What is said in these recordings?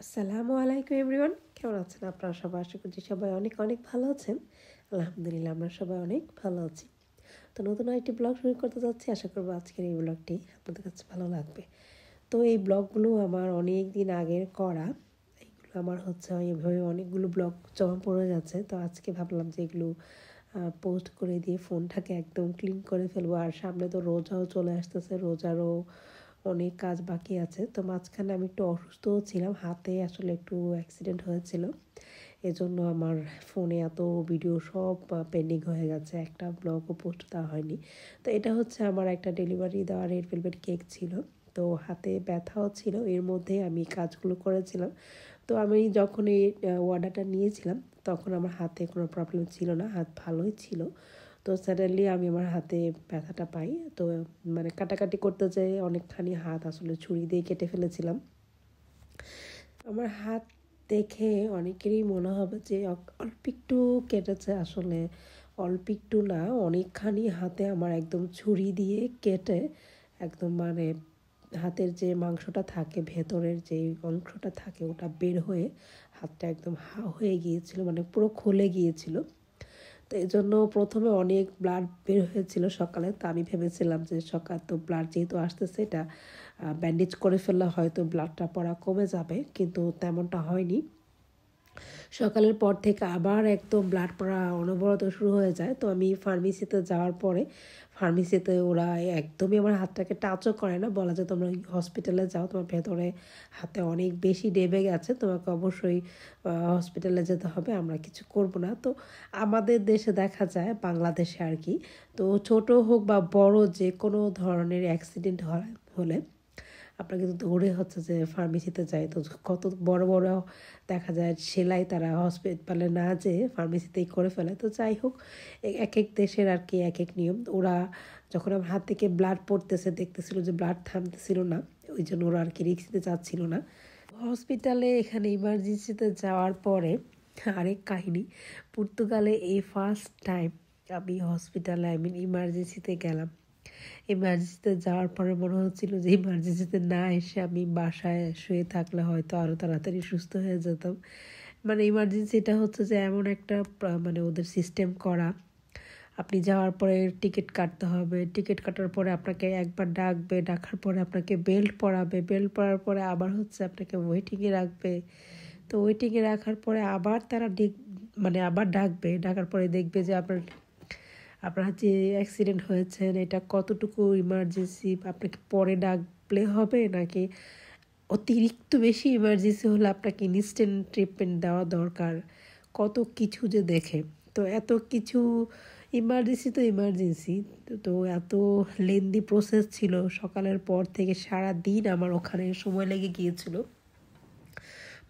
আসসালামু আলাইকুম এভরিওয়ান, কেমন আছেন আপনারা সবাই? আশা করছি সবাই অনেক অনেক ভালো আছেন। আলহামদুলিল্লাহ আমরা সবাই অনেক ভালো আছি। তো নতুন আরেকটি ব্লগ শুরু করতে যাচ্ছি। আশা করবো আজকের এই ব্লগটি আপনাদের কাছে ভালো লাগবে। তো এই ব্লগগুলো আমার অনেক দিন আগের করা। এইগুলো আমার হচ্ছে এইভাবে অনেকগুলো ব্লগ জমা পড়ে যাচ্ছে। তো আজকে ভাবলাম যে এগুলো পোস্ট করে দিয়ে ফোনটাকে একদম ক্লিন করে ফেলবো। আর সামনে তো রোজাও চলে আসতেছে, রোজারও অনেক কাজ বাকি আছে। তো মাঝখানে আমি একটু অসুস্থও ছিলাম, হাতে আসলে একটু অ্যাক্সিডেন্ট হয়েছিল, এজন্য আমার ফোনে এত ভিডিও সব পেন্ডিং হয়ে গেছে, একটা ব্লগও পোস্ট দেওয়া হয়নি। তো এটা হচ্ছে আমার একটা ডেলিভারি দেওয়া রেড ভেলভেট কেক ছিল। তো হাতে ব্যথাও ছিল, এর মধ্যে আমি কাজগুলো করেছিলাম। তো আমি যখন এই অর্ডারটা নিয়েছিলাম তখন আমার হাতে কোনো প্রবলেম ছিল না, হাত ভালোই ছিল। তো সাডেনলি আমি আমার হাতে ব্যথাটা পাই। তো মানে কাটাকাটি করতে যেয়ে অনেকখানি হাত আসলে ছুরি দিয়ে কেটে ফেলেছিলাম। আমার হাত দেখে অনেকেরই মনে হবে যে অল্প একটু কেটেছে, আসলে অল্প একটু না, অনেকখানি হাতে আমার একদম ছুরি দিয়ে কেটে একদম মানে হাতের যে মাংসটা থাকে, ভেতরের যে অংশটা থাকে ওটা বের হয়ে হাতটা একদম হা হয়ে গিয়েছিল, মানে পুরো খুলে গিয়েছিল। তো এই জন্য প্রথমে অনেক ব্লাড বের হয়েছিল সকালে। তো আমি ভেবেছিলাম যে সকাল তো ব্লাড যেহেতু আসতেছে, এটা ব্যান্ডেজ করে ফেললে হয়তো ব্লাডটা পড়া কমে যাবে, কিন্তু তেমনটা হয়নি। সকালের পর থেকে আবার একদম ব্লাড পড়া অনবরত শুরু হয়ে যায়। তো আমি ফার্মেসিতে যাওয়ার পরে ফার্মেসিতে ওরা একদমই আমার হাতটাকে টাচও করে না, বলা যায় তোমরা হসপিটালে যাও, তোমার ভেতরে হাতে অনেক বেশি ডেবে গেছে, তোমাকে অবশ্যই হসপিটালে যেতে হবে, আমরা কিছু করব না। তো আমাদের দেশে দেখা যায়, বাংলাদেশে আর কি, তো ছোট হোক বা বড় যে কোনো ধরনের অ্যাক্সিডেন্ট হলে আপনার কিন্তু দৌড়ে হচ্ছে যে ফার্মেসিতে যায়। তো কত বড় বড় দেখা যায় সেলাই তারা হসপিটালে না যেয়ে ফার্মেসিতেই করে ফেলে। তো যাই হোক, এক এক দেশের আর কি এক এক নিয়ম। ওরা যখন আমার হাত থেকে ব্লাড পড়তেছে, দেখতেছিল যে ব্লাড থামতেছিল না, ওই জন্য ওরা আর কি রিস্ক নিতে চাচ্ছিল না। হসপিটালে এখানে ইমার্জেন্সিতে যাওয়ার পরে আরেক কাহিনী, পর্তুগালে এই ফার্স্ট টাইম আমি হসপিটালে ইমার্জেন্সিতে গেলাম। ইমার্জেন্সিতে যাওয়ার পরে মনে হচ্ছিল যে ইমার্জেন্সিতে না এসে আমি বাসায় শুয়ে থাকলে হয়তো আরও তাড়াতাড়ি সুস্থ হয়ে যেতাম। মানে ইমার্জেন্সিটা হচ্ছে যে এমন একটা মানে ওদের সিস্টেম করা, আপনি যাওয়ার পরে টিকিট কাটতে হবে, টিকিট কাটার পরে আপনাকে একবার ডাকবে, ডাকার পরে আপনাকে বেল্ট পরাবে, বেল্ট পরার পরে আবার হচ্ছে আপনাকে ওয়েটিংয়ে রাখবে। তো ওয়েটিংয়ে রাখার পরে আবার তারা মানে আবার ডাকবে, ডাকার পরে দেখবে যে আপনার আপনার যে অ্যাক্সিডেন্ট হয়েছেন এটা কতটুকু ইমার্জেন্সি, আপনাকে পরে ডাকলে হবে নাকি অতিরিক্ত বেশি ইমার্জেন্সি হলে আপনাকে ইনস্ট্যান্ট ট্রিটমেন্ট দেওয়া দরকার, কত কিছু যে দেখে। তো এত কিছু ইমার্জেন্সি, তো ইমার্জেন্সি, তো এত লেন্দি প্রসেস ছিল। সকালের পর থেকে সারা দিন আমার ওখানে সময় লেগে গিয়েছিল।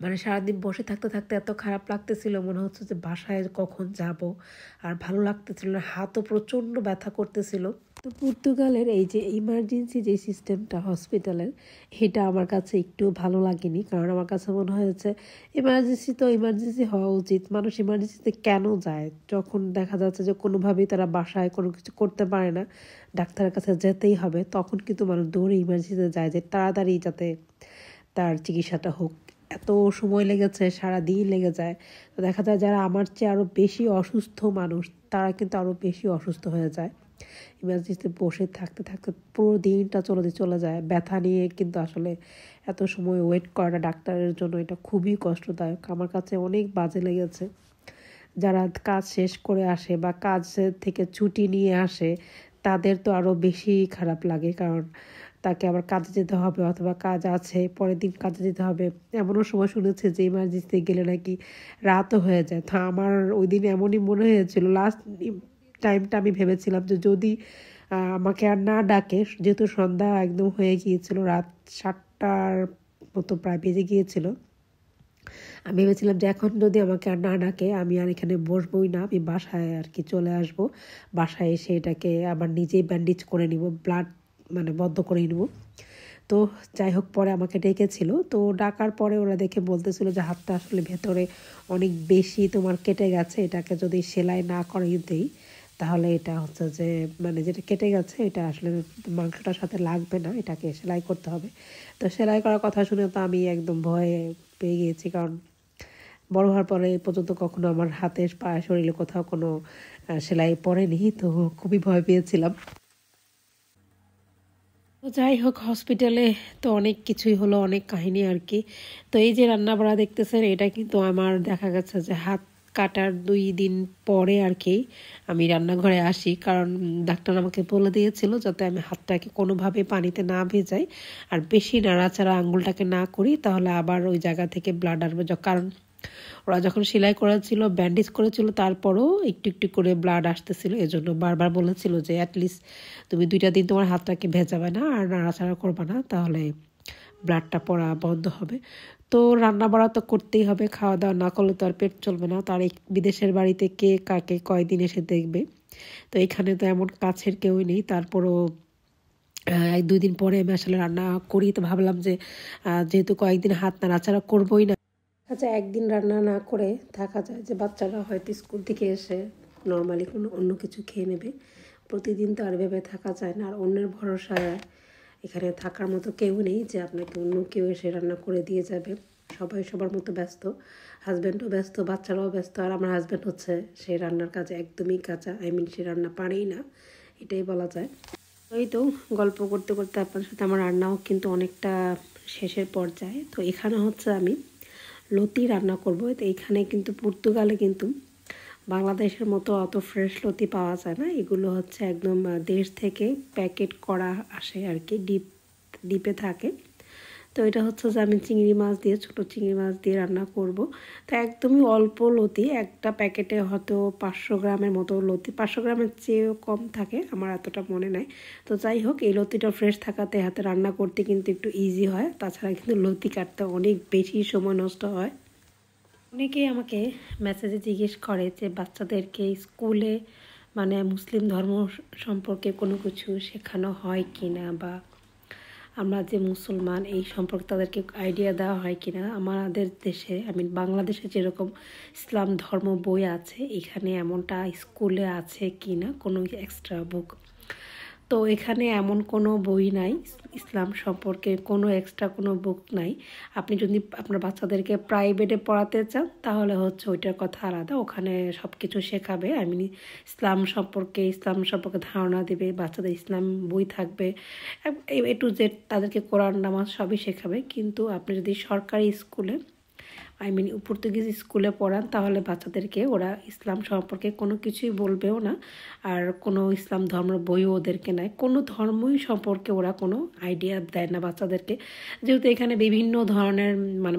মানে সারাদিন বসে থাকতে থাকতে এত খারাপ লাগতেছিল, মনে হচ্ছে যে বাসায় কখন যাব, আর ভালো লাগতেছিল না, হাতও প্রচণ্ড ব্যথা করতেছিল। তো পর্তুগালের এই যে ইমার্জেন্সি যে সিস্টেমটা হসপিটালের, এটা আমার কাছে একটু ভালো লাগেনি। কারণ আমার কাছে মনে হয়েছে ইমার্জেন্সি তো ইমার্জেন্সি হওয়া উচিত, মানুষ ইমার্জেন্সিতে কেন যায়? যখন দেখা যাচ্ছে যে কোনোভাবেই তারা বাসায় কোনো কিছু করতে পারে না, ডাক্তারের কাছে যেতেই হবে, তখন কিন্তু মানুষ দৌড়ে ইমার্জেন্সিতে যায় যে তাড়াতাড়ি যাতে তার চিকিৎসাটা হোক। এত সময় লেগেছে, সারা দিন লেগে যায়। তো দেখা যায় যারা আমার চেয়ে আরও বেশি অসুস্থ মানুষ, তারা কিন্তু আরও বেশি অসুস্থ হয়ে যায়। ইমার্জেন্সিতে বসে থাকতে থাকতে পুরো দিনটা চলে যায়। ব্যথা নিয়ে কিন্তু আসলে এত সময় ওয়েট করাটা ডাক্তারের জন্য এটা খুবই কষ্টদায়ক। আমার কাছে অনেক বাজে লেগেছে। যারা কাজ শেষ করে আসে বা কাজ থেকে ছুটি নিয়ে আসে, তাদের তো আরও বেশি খারাপ লাগে, কারণ তাকে আবার কাজে যেতে হবে, অথবা কাজ আছে পরের দিন কাজে যেতে হবে। এমনও সময় শুনেছে যে ইমার্জেন্সিতে গেলে নাকি রাতও হয়ে যায়। তো আমার ওই দিন এমনই মনে হয়েছিল, লাস্ট টাইমটা আমি ভেবেছিলাম যে যদি আমাকে আর না ডাকে, যেহেতু সন্ধ্যা একদম হয়ে গিয়েছিল, রাত 7টার মতো প্রায় বেজে গিয়েছিল, আমি ভেবেছিলাম যে এখন যদি আমাকে আর না ডাকে আমি আর এখানে বসবোই না, আমি বাসায় আর কি চলে আসব। বাসায় এসে এটাকে আবার নিজেই ব্যান্ডেজ করে নিব, ব্লাড মানে বন্ধ করে নিব। তো যাই হোক, পরে আমাকে ডেকেছিল। তো ডাকার পরে ওরা দেখে বলতেছিল যে হাতটা আসলে ভেতরে অনেক বেশি তোমার কেটে গেছে, এটাকে যদি সেলাই না করিয়ে দিই তাহলে এটা হচ্ছে যে মানে যেটা কেটে গেছে এটা আসলে মাংসটার সাথে লাগবে না, এটাকে সেলাই করতে হবে। তো সেলাই করার কথা শুনে তো আমি একদম ভয়ে পেয়ে গিয়েছি, কারণ বড় হওয়ার পরে এ পর্যন্ত কখনো আমার হাতে পায়ে শরীরে কোথাও কোনো সেলাই পড়েনি, তো খুবই ভয় পেয়েছিলাম। তো যাই হোক, হসপিটালে তো অনেক কিছুই হলো, অনেক কাহিনী আর কি। তো এই যে রান্না বাড়া দেখতেছেন, এটা কিন্তু আমার দেখা গেছে যে হাত কাটার 2 দিন পরে আর কি আমি রান্নাঘরে আসি, কারণ ডাক্তার আমাকে বলে দিয়েছিল যাতে আমি হাতটাকে কোনোভাবে পানিতে না ভেজাই আর বেশি নাড়াচাড়া আঙ্গুলটাকে না করি, তাহলে আবার ওই জায়গা থেকে ব্লাড আসবে। কারণ ওরা যখন সেলাই করেছিল, ব্যান্ডেজ করেছিল, তারপরও একটু একটু করে ব্লাড আসতেছিল। এজন্য বারবার বলেছিল যে অ্যাটলিস্ট তুমি 2টা দিন তোমার হাতটাকে ভেজাবে না আর নাড়াচাড়া করবে না, তাহলে ব্লাডটা পড়া বন্ধ হবে। তো রান্না বাড়া তো করতেই হবে, খাওয়া দাওয়া না করলে তো আর পেট চলবে না। তার এই বিদেশের বাড়িতে কে কাকে কয়দিন এসে দেখবে, তো এখানে তো এমন কাছের কেউই নেই। তারপরও 1-2 দিন পরে আমি আসলে রান্না করি, তো ভাবলাম যে যেহেতু কয়েকদিন হাত নাড়াচাড়া করবোই না, আচ্ছা একদিন রান্না না করে থাকা যায়, যে বাচ্চারা হয়তো স্কুল থেকে এসে নর্মালি কোনো অন্য কিছু খেয়ে নেবে। প্রতিদিন তো আর ভেবে থাকা যায় না, আর অন্যের ভরসায় এখানে থাকার মতো কেউ নেই যে আপনাকে অন্য কেউ এসে রান্না করে দিয়ে যাবে। সবাই সবার মতো ব্যস্ত, হাজব্যান্ডও ব্যস্ত, বাচ্চারাও ব্যস্ত। আর আমার হাজব্যান্ড হচ্ছে সে রান্নার কাজে একদমই কাঁচা, সে রান্না পারেই না, এটাই বলা যায়। এই তো গল্প করতে করতে আপনার সাথে আমার রান্নাও কিন্তু অনেকটা শেষের পর্যায়ে। তো এখানে হচ্ছে আমি লতি রান্না করব। তো এখানে কিন্তু পর্তুগালে কিন্তু বাংলাদেশের মতো অত ফ্রেশ লতি পাওয়া যায় না, এগুলো হচ্ছে একদম দেশ থেকে প্যাকেট করা আসে আর কি, ডিপে থাকে। তো এটা হচ্ছে যে আমি চিংড়ি মাছ দিয়ে, ছোটো চিংড়ি মাছ দিয়ে রান্না করব। তো একদমই অল্প লতি, একটা প্যাকেটে হয়তো 500 গ্রামের মতো লতি, 500 গ্রামের চেয়েও কম থাকে, আমার এতটা মনে নাই। তো যাই হোক, এই লতিটা ফ্রেশ থাকাতে হাতে রান্না করতে কিন্তু একটু ইজি হয়, তাছাড়া কিন্তু লতি কাটতে অনেক বেশি সময় নষ্ট হয়। অনেকেই আমাকে মেসেজে জিজ্ঞেস করে যে বাচ্চাদেরকে স্কুলে মানে মুসলিম ধর্ম সম্পর্কে কোনো কিছু শেখানো হয় কি না, বা আমরা যে মুসলমান এই সম্পর্কে তাদেরকে আইডিয়া দেওয়া হয় কি না। আমাদের দেশে বাংলাদেশে যেরকম ইসলাম ধর্ম বই আছে, এখানে এমনটা স্কুলে আছে কি না কোনো এক্সট্রা বুক। তো এখানে এমন কোনো বই নাই, ইসলাম সম্পর্কে কোনো এক্সট্রা কোনো বুক নাই। আপনি যদি আপনার বাচ্চাদেরকে প্রাইভেটে পড়াতে চান তাহলে হচ্ছে ওইটার কথা আলাদা, ওখানে সব কিছু শেখাবে। ইসলাম সম্পর্কে ধারণা দেবে, বাচ্চাদের ইসলাম বই থাকবে, এ টু জেড তাদেরকে কোরআন নামাজ সবই শেখাবে। কিন্তু আপনি যদি সরকারি স্কুলে পর্তুগিজ স্কুলে পড়ান তাহলে বাচ্চাদেরকে ওরা ইসলাম সম্পর্কে কোনো কিছুই বলবেও না, আর কোনো ইসলাম ধর্মের বইও ওদেরকে নেয়, কোনো ধর্মই সম্পর্কে ওরা কোনো আইডিয়া দেয় না বাচ্চাদেরকে। যেহেতু এখানে বিভিন্ন ধরনের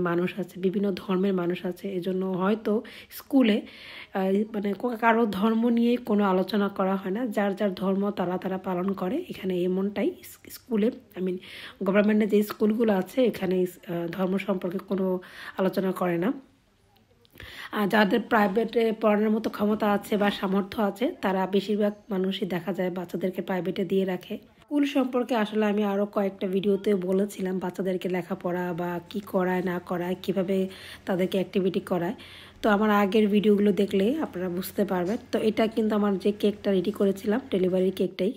মানুষ আছে, বিভিন্ন ধর্মের মানুষ আছে, এজন্য হয়তো স্কুলে কারো ধর্ম নিয়ে কোনো আলোচনা করা হয় না, যার যার ধর্ম তারা পালন করে। এখানে এমনটাই স্কুলে গভর্নমেন্টের যে স্কুলগুলো আছে এখানে ধর্ম সম্পর্কে কোনো আলোচনা করে না। যাদের প্রাইভেটে পড়ানোর মতো ক্ষমতা আছে বা সামর্থ্য আছে, তারা বেশিরভাগ মানুষই দেখা যায় বাচ্চাদেরকে প্রাইভেটে দিয়ে রাখে। স্কুল সম্পর্কে আসলে আমি আরও কয়েকটা ভিডিওতে বলেছিলাম বাচ্চাদেরকে লেখাপড়া বা কি করায় না করায়, কিভাবে তাদেরকে অ্যাক্টিভিটি করায়। তো আমার আগের ভিডিওগুলো দেখলে আপনারা বুঝতে পারবেন। তো এটা কিন্তু আমার যে কেকটা রেডি করেছিলাম, ডেলিভারি কেকটাই,